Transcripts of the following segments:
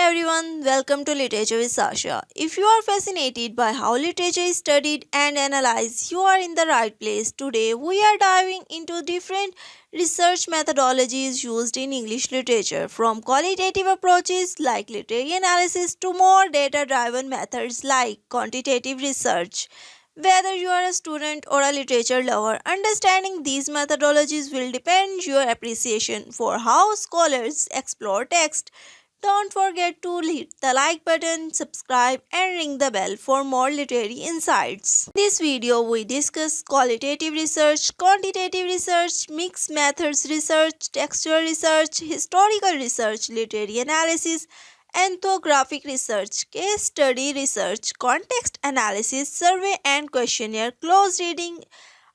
everyone, welcome to Literature with Sasha. If you are fascinated by how literature is studied and analyzed, you are in the right place. Today, we are diving into different research methodologies used in English literature, from qualitative approaches like literary analysis to more data driven methods like quantitative research. Whether you are a student or a literature lover, understanding these methodologies will depend your appreciation for how scholars explore text. Don't forget to hit the like button, subscribe, and ring the bell for more literary insights. In this video, we discuss qualitative research, quantitative research, mixed methods research, textual research, historical research, literary analysis, ethnographic research, case study research, context analysis, survey and questionnaire, close reading,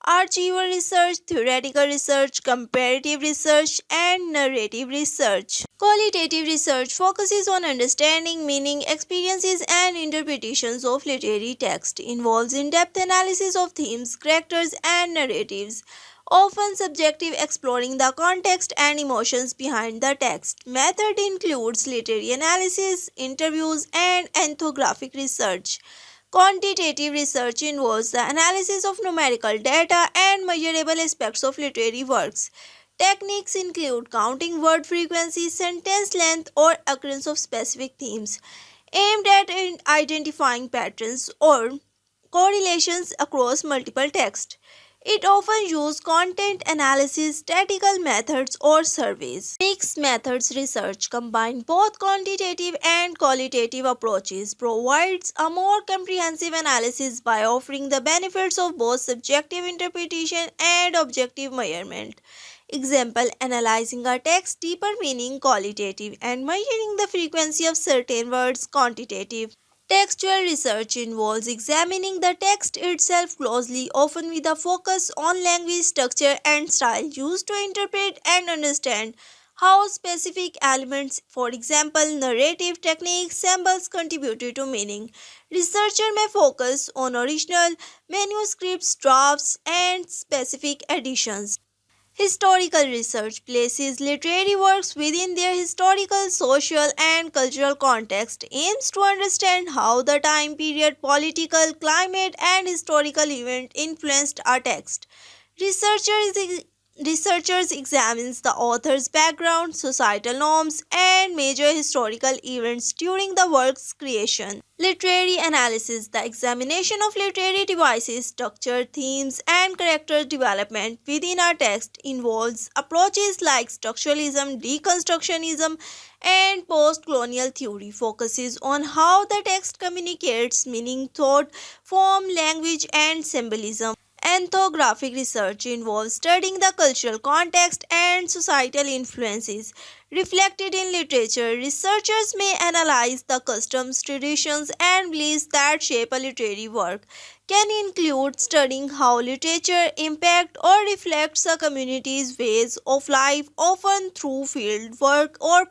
archival research, theoretical research, comparative research, and narrative research. Qualitative research focuses on understanding meaning, experiences, and interpretations of literary text, involves in-depth analysis of themes, characters, and narratives, often subjective, exploring the context and emotions behind the text. Method includes literary analysis, interviews, and ethnographic research. Quantitative research involves the analysis of numerical data and measurable aspects of literary works. Techniques include counting word frequency, sentence length, or occurrence of specific themes, aimed at identifying patterns or correlations across multiple texts. It often uses content analysis, statistical methods, or surveys. Mixed methods research combines both quantitative and qualitative approaches, provides a more comprehensive analysis by offering the benefits of both subjective interpretation and objective measurement. Example, analyzing a text deeper meaning qualitative and measuring the frequency of certain words quantitative. Textual research involves examining the text itself closely, often with a focus on language structure and style used to interpret and understand how specific elements, for example, narrative techniques, symbols, contributed to meaning. Researcher may focus on original manuscripts, drafts, and specific editions. Historical research places literary works within their historical, social, and cultural context, aims to understand how the time period, political, climate, and historical event influenced a text. Researchers Researchers examines the author's background, societal norms, and major historical events during the work's creation. Literary analysis, the examination of literary devices, structure, themes, and character development within a text, involves approaches like structuralism, deconstructionism, and post-colonial theory, focuses on how the text communicates meaning, thought, form, language, and symbolism. Ethnographic research involves studying the cultural context and societal influences reflected in literature. Researchers may analyze the customs, traditions, and beliefs that shape a literary work. Can include studying how literature impacts or reflects a community's ways of life, often through field work or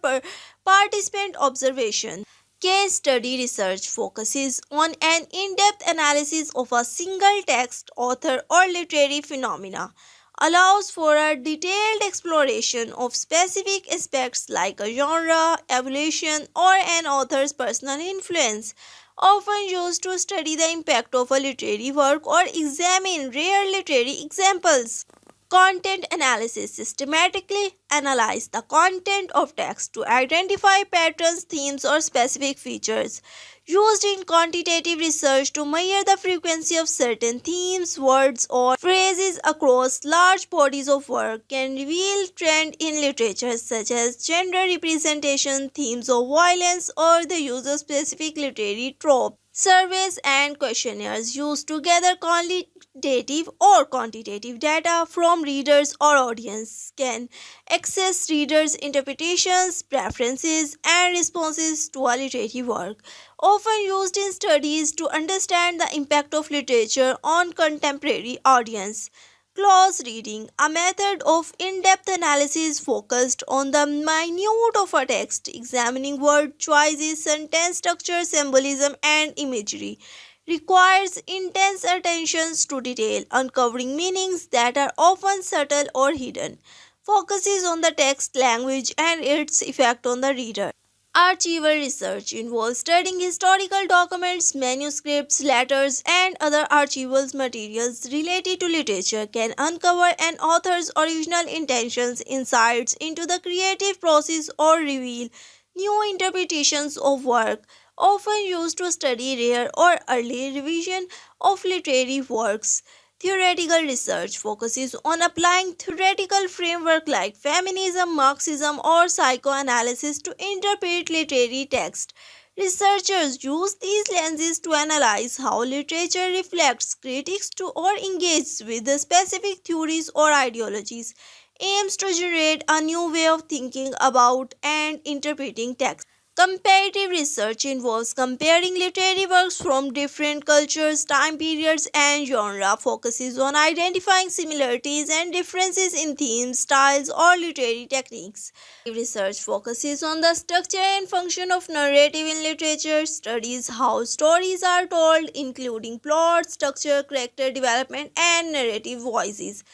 participant observation. Case study research focuses on an in depth analysis of a single text, author, or literary phenomena, allows for a detailed exploration of specific aspects like a genre, evolution, or an author's personal influence, often used to study the impact of a literary work or examine rare literary examples. Content analysis systematically analyze the content of text to identify patterns, themes, or specific features. Used in quantitative research to measure the frequency of certain themes, words, or phrases across large bodies of work, can reveal trends in literature such as gender representation, themes of violence, or the use of specific literary tropes. Surveys and questionnaires used to gather qualitative or quantitative data from readers or audience can access readers' interpretations, preferences, and responses to a literary work, often used in studies to understand the impact of literature on contemporary audience. Close reading, a method of in depth analysis focused on the minute of a text, examining word choices, sentence structure, symbolism, and imagery, requires intense attention to detail, uncovering meanings that are often subtle or hidden, focuses on the text, language, and its effect on the reader. Archival research involves studying historical documents, manuscripts, letters, and other archival materials related to literature can uncover an author's original intentions, insights into the creative process, or reveal new interpretations of work, often used to study rare or early revision of literary works. Theoretical research focuses on applying theoretical framework like feminism, Marxism, or psychoanalysis to interpret literary text. Researchers use these lenses to analyze how literature reflects, critiques to or engages with the specific theories or ideologies, aims to generate a new way of thinking about and interpreting text. Comparative research involves comparing literary works from different cultures, time periods, and genre, focuses on identifying similarities and differences in themes, styles, or literary techniques. Research focuses on the structure and function of narrative in literature, studies how stories are told, including plot, structure, character development, and narrative voices.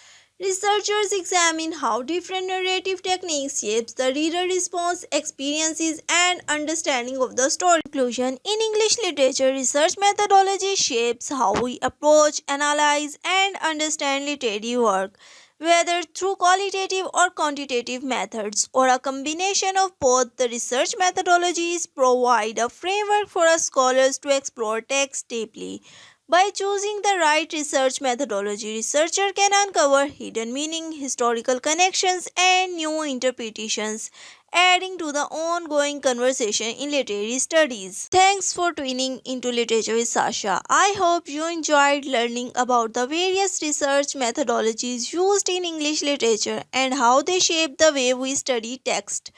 Researchers examine how different narrative techniques shapes the reader response, experiences, and understanding of the story. Conclusion: in English literature, research methodology shapes how we approach, analyze, and understand literary work, whether through qualitative or quantitative methods or a combination of both. The research methodologies provide a framework for us scholars to explore text deeply. By choosing the right research methodology, researcher can uncover hidden meaning, historical connections, and new interpretations, adding to the ongoing conversation in literary studies. Thanks for tuning into Literature with Sasha. I hope you enjoyed learning about the various research methodologies used in English literature and how they shape the way we study text.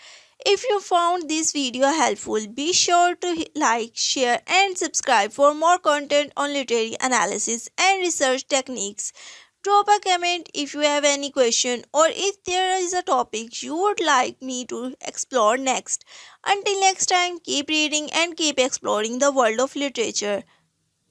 If you found this video helpful, be sure to like, share, and subscribe for more content on literary analysis and research techniques. Drop a comment if you have any question or if there is a topic you would like me to explore next. Until next time, keep reading and keep exploring the world of literature.